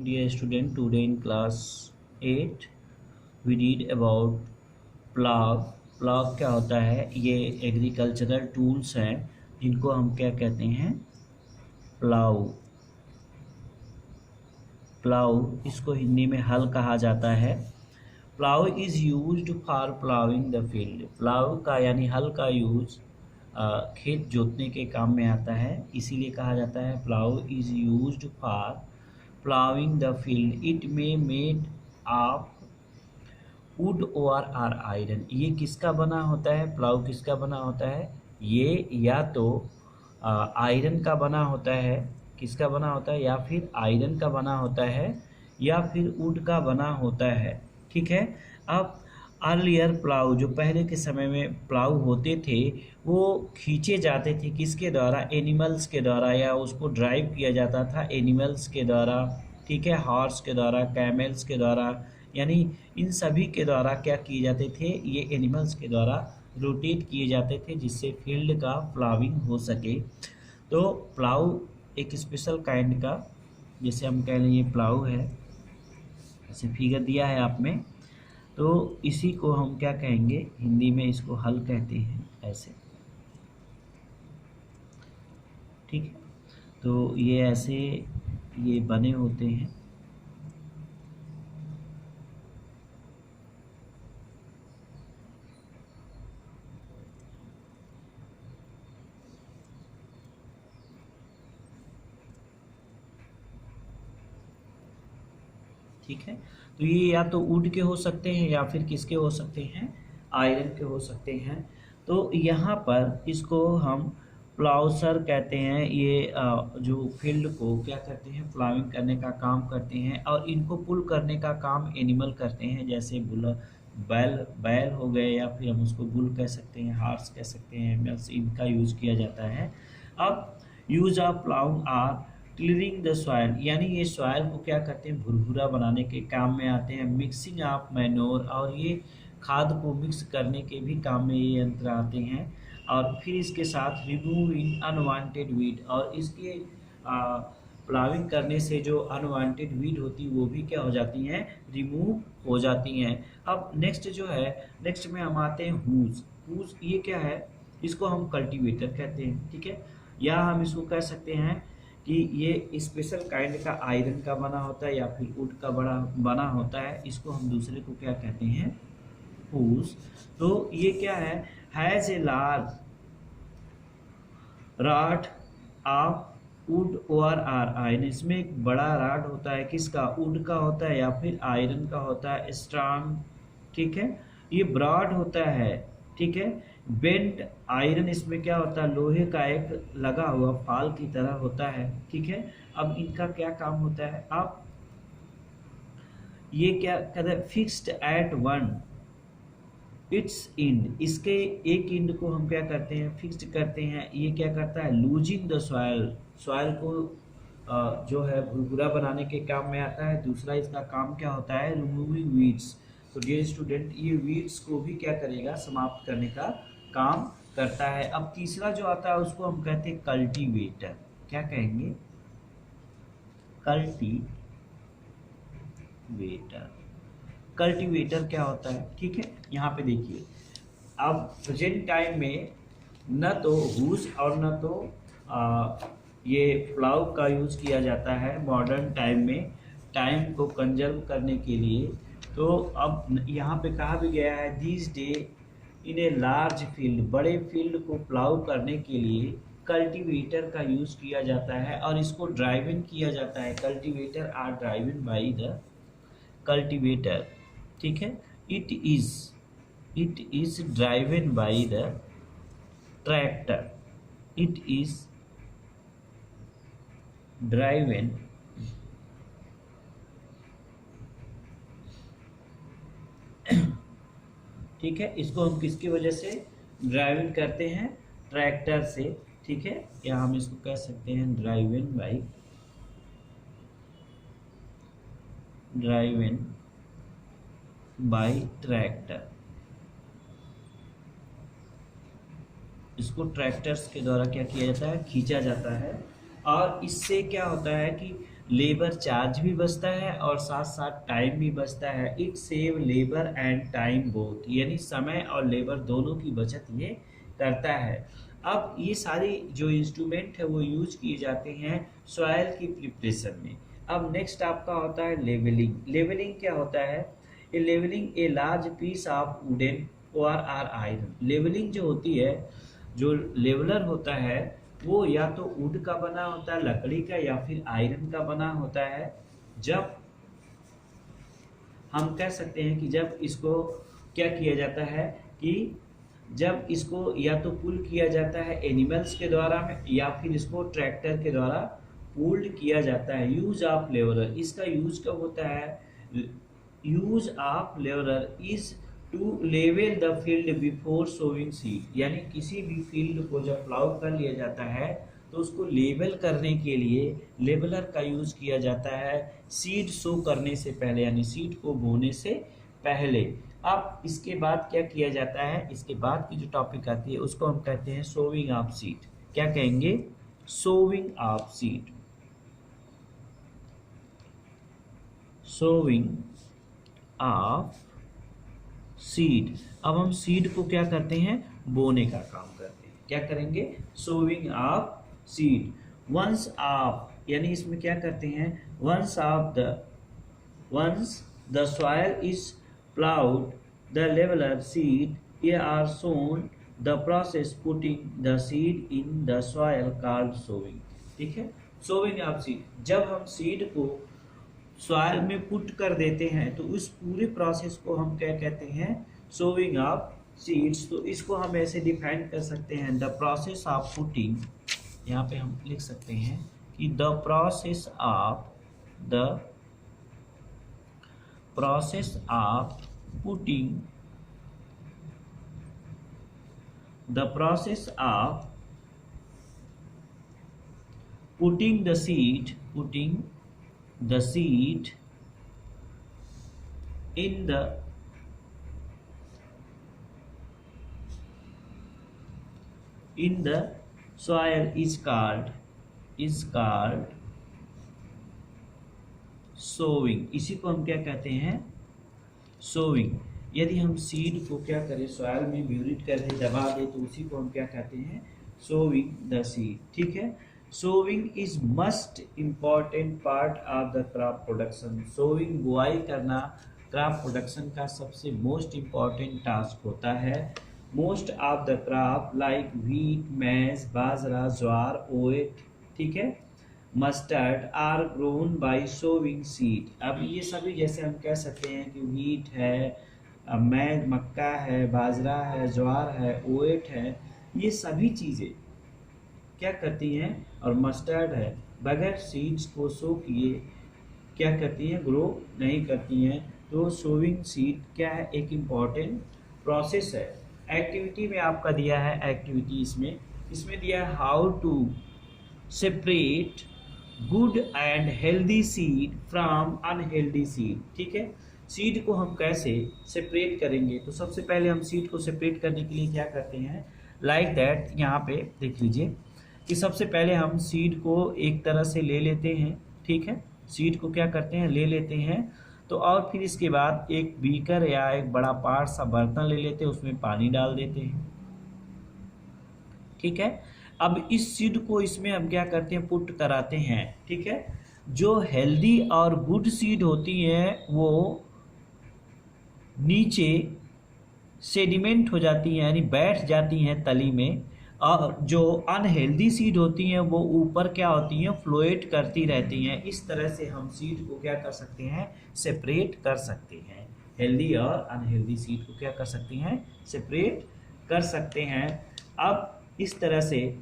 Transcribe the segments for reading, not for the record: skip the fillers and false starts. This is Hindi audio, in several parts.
morning, dear student. Today in class 8 we read about plough. Plough क्या होता है? ये एग्रीकल्चरल टूल्स हैं जिनको हम क्या कहते हैं? प्लाऊ। प्लाऊ इसको हिंदी में हल कहा जाता है। Plough is used for ploughing the field. Plough का यानी हल का यूज खेत जोतने के काम में आता है, इसीलिए कहा जाता है plough is used for ploughing the field. It may made of wood और आर आयरन। ये किसका बना होता है? प्लाऊ किसका बना होता है? ये या तो आयरन का बना होता है। किसका बना होता है? या फिर आयरन का बना होता है या फिर वुड का बना होता है। ठीक है। अब अर्लियर प्लाऊ, जो पहले के समय में प्लाऊ होते थे, वो खींचे जाते थे किसके द्वारा? एनिमल्स के द्वारा, या उसको ड्राइव किया जाता था एनिमल्स के द्वारा। ठीक है, हॉर्स के द्वारा, कैमल्स के द्वारा, यानी इन सभी के द्वारा क्या किए जाते थे? ये एनिमल्स के द्वारा रोटेट किए जाते थे जिससे फील्ड का प्लाविंग हो सके। तो प्लाऊ एक स्पेशल काइंड का, जैसे हम कह लें ये प्लाऊ है, ऐसे फिगर दिया है आप में, तो इसी को हम क्या कहेंगे? हिंदी में इसको हल कहते हैं, ऐसे। ठीक है, तो ये ऐसे ये बने होते हैं। ठीक है, तो ये या तो वुड के हो सकते हैं या फिर किसके हो सकते हैं? आयरन के हो सकते हैं। तो यहाँ पर इसको हम प्लाउसर कहते हैं। ये जो फील्ड को क्या करते हैं? प्लाविंग करने का काम करते हैं, और इनको पुल करने का काम एनिमल करते हैं, जैसे बैल बैल हो गए, या फिर हम उसको बुल कह सकते हैं, हार्स कह सकते हैं, एनिमल्स, इनका यूज किया जाता है। अब use of ploughing or clearing the soil, यानी ये सॉइल को क्या करते हैं? भुरभुरा बनाने के काम में आते हैं। मिक्सिंग ऑफ मैन्योर, और ये खाद को मिक्स करने के भी काम में ये यंत्र आते हैं। और फिर इसके साथ रिमूविंग अनवांटेड वीड, और इसके प्लाविंग करने से जो अनवांटेड वीड होती है वो भी क्या हो जाती हैं? रिमूव हो जाती हैं। अब नेक्स्ट जो है, नेक्स्ट में हम आते हैं हूज। हूज ये क्या है? इसको हम कल्टीवेटर कहते हैं। ठीक है, या हम इसको कह सकते हैं कि ये स्पेशल काइंड का आयरन का बना होता है या फिर वुड का बना होता है। इसको हम दूसरे को क्या कहते हैं? हूज। तो ये क्या है? Has a large rod of wood और आर आयरन। इसमें एक बड़ा रॉड होता है, किसका? वुड का होता है या फिर आयरन का होता है, स्ट्रॉन्ग। ठीक है, ये ब्रॉड होता है। ठीक है, बेंट आयरन, इसमें क्या होता है? लोहे का एक लगा हुआ फाल की तरह होता है। ठीक है, अब इनका क्या काम होता है? अब ये क्या कहते हैं? Fixed at one its end, इसके एक इंड को हम क्या करते हैं? फिक्स्ड करते हैं। ये क्या करता है? लूजिंग द सॉइल, सॉइल को जो है भुरभुरा बनाने के काम में आता है। दूसरा इसका काम क्या होता है? Removing weeds. तो डियर स्टूडेंट, ये वीड्स को भी क्या करेगा? समाप्त करने का काम करता है। अब तीसरा जो आता है उसको हम कहते हैं कल्टीवेटर। क्या कहेंगे? कल्टीवेटर। कल्टीवेटर क्या होता है? ठीक है, यहाँ पे देखिए, अब प्रेजेंट टाइम में न तो हूज और न तो ये प्लाउ का यूज़ किया जाता है मॉडर्न टाइम में, टाइम को कंजर्व करने के लिए। तो अब यहाँ पे कहा भी गया है this day in a large field, बड़े फील्ड को प्लाउ करने के लिए कल्टीवेटर का यूज़ किया जाता है, और इसको ड्राइव इन किया जाता है। Cultivator are drive in by the cultivator. ठीक है, it is driven by the tractor. It is driven ठीक है, इसको हम किसकी वजह से ड्राइविंग करते हैं? ट्रैक्टर से। ठीक है, या हम इसको कह सकते हैं ड्राइवन बाई ट्रैक्टर। इसको ट्रैक्टर्स के द्वारा क्या किया जाता है? खींचा जाता है। और इससे क्या होता है कि लेबर चार्ज भी बचता है और साथ साथ टाइम भी बचता है। It save labour and time both, यानी समय और लेबर दोनों की बचत ये करता है। अब ये सारी जो इंस्ट्रूमेंट है वो यूज किए जाते हैं सॉइल की प्रिपरेशन में। अब नेक्स्ट आपका होता है लेवलिंग। लेवलिंग क्या होता है? A levelling a large piece of wooden और आर आयरन। लेवलिंग जो होती है, जो लेवलर होता है वो या तो वुड का बना होता है, लकड़ी का, या फिर आयरन का बना होता है। जब हम कह सकते हैं कि जब इसको क्या किया जाता है कि जब इसको या तो पुल किया जाता है एनिमल्स के द्वारा में, या फिर इसको ट्रैक्टर के द्वारा पुल्ड किया जाता है। यूज ऑफ लेवलर, इसका यूज कब होता है? Use of leveller is to level the field before sowing seed, यानी किसी भी फील्ड को जब प्लाउ कर लिया जाता है तो उसको लेवल करने के लिए लेवलर का यूज किया जाता है सीड सो करने से पहले, यानी सीड को बोने से पहले। अब इसके बाद क्या किया जाता है? इसके बाद की जो टॉपिक आती है उसको हम कहते हैं सोविंग ऑफ सीड। क्या कहेंगे? Sowing of seed. Sowing of seed. अब हम सीड को क्या करते हैं? बोने का काम करते हैं। क्या करेंगे? Sowing of seed. Once of, यानी इसमें क्या करते हैं? Once the soil is ploughed the leveller seed ये are sown the process putting the seed in the soil called sowing. ठीक है, सोविंग ऑफ सीड। जब हम सीड को सॉइल में पुट कर देते हैं तो उस पूरे प्रोसेस को हम क्या कहते हैं? Sowing of seeds. तो इसको हम ऐसे डिफाइन कर सकते हैं, द प्रोसेस ऑफ पुटिंग, यहाँ पे हम लिख सकते हैं कि the process of putting the seed in the soil is called sowing। इसी को हम क्या कहते हैं? सोविंग। यदि हम सीड को क्या करें? सॉइल में म्यूरिट कर दे, दबा दे, तो उसी को हम क्या कहते हैं? Sowing the seed. ठीक है, sowing is must important part of the crop production. Sowing, बुआई करना क्रॉप प्रोडक्शन का सबसे मोस्ट इम्पॉर्टेंट टास्क होता है। Most of the crop like wheat, maize, bajra, jowar, oat, ठीक है, mustard are grown by sowing seed. अब ये सभी जैसे हम कह सकते हैं कि व्हीट है, मैज मक्का है, बाजरा है, ज्वार है, ओट है, ये सभी चीज़ें क्या करती हैं? और मस्टर्ड है, बगैर सीड्स को सो किए क्या करती हैं? ग्रो नहीं करती हैं। तो सोविंग सीड क्या है? एक इम्पॉर्टेंट प्रोसेस है। एक्टिविटी में आपका दिया है, एक्टिविटी इसमें दिया है how to separate good and healthy seed from unhealthy seed. ठीक है, सीड को हम कैसे सेपरेट करेंगे? तो सबसे पहले हम सीड को सेपरेट करने के लिए क्या करते हैं? लाइक दैट, यहाँ पे देख लीजिए कि सबसे पहले हम सीड को एक तरह से ले लेते हैं। ठीक है, सीड को क्या करते हैं? ले लेते हैं। तो और फिर इसके बाद एक बीकर या एक बड़ा पार्ट सा बर्तन ले लेते हैं, उसमें पानी डाल देते हैं। ठीक है, अब इस सीड को इसमें हम क्या करते हैं? पुट कराते हैं। ठीक है, जो हेल्दी और गुड सीड होती हैं वो नीचे सेडिमेंट हो जाती हैं, यानी बैठ जाती हैं तली में, और जो अनहेल्दी सीड होती हैं वो ऊपर क्या होती हैं? फ्लोएट करती रहती हैं। इस तरह से हम सीड को क्या कर सकते हैं? सेपरेट कर सकते हैं। हेल्दी और अनहेल्दी सीड को क्या कर सकते हैं? सेपरेट कर सकते हैं। अब इस तरह से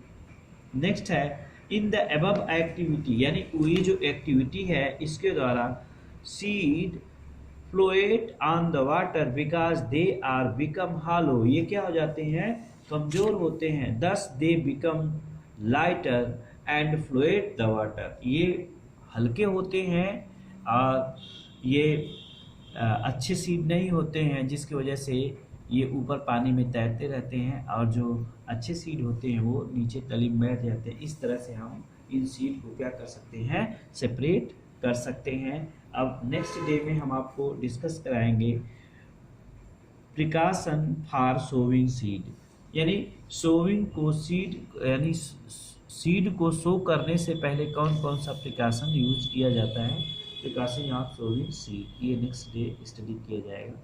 नेक्स्ट है इन द अबव एक्टिविटी, यानी ये जो एक्टिविटी है इसके द्वारा seed float on the water because they are become hollow. ये क्या हो जाते हैं? कमजोर होते हैं। Thus they become lighter and float the water. ये हल्के होते हैं और ये अच्छे सीड नहीं होते हैं, जिसकी वजह से ये ऊपर पानी में तैरते रहते हैं, और जो अच्छे सीड होते हैं वो नीचे तली में बैठ जाते हैं। इस तरह से हम इन सीड को क्या कर सकते हैं, सेपरेट कर सकते हैं। अब नेक्स्ट डे में हम आपको डिस्कस कराएंगे प्रिकॉशन फॉर सोविंग सीड, यानी सोविंग को सीड यानी सीड को सो करने से पहले कौन कौन सा प्रिकॉशन यूज किया जाता है, प्रिकॉशन ऑफ सोविंग सीड, ये नेक्स्ट डे स्टडी किया जाएगा।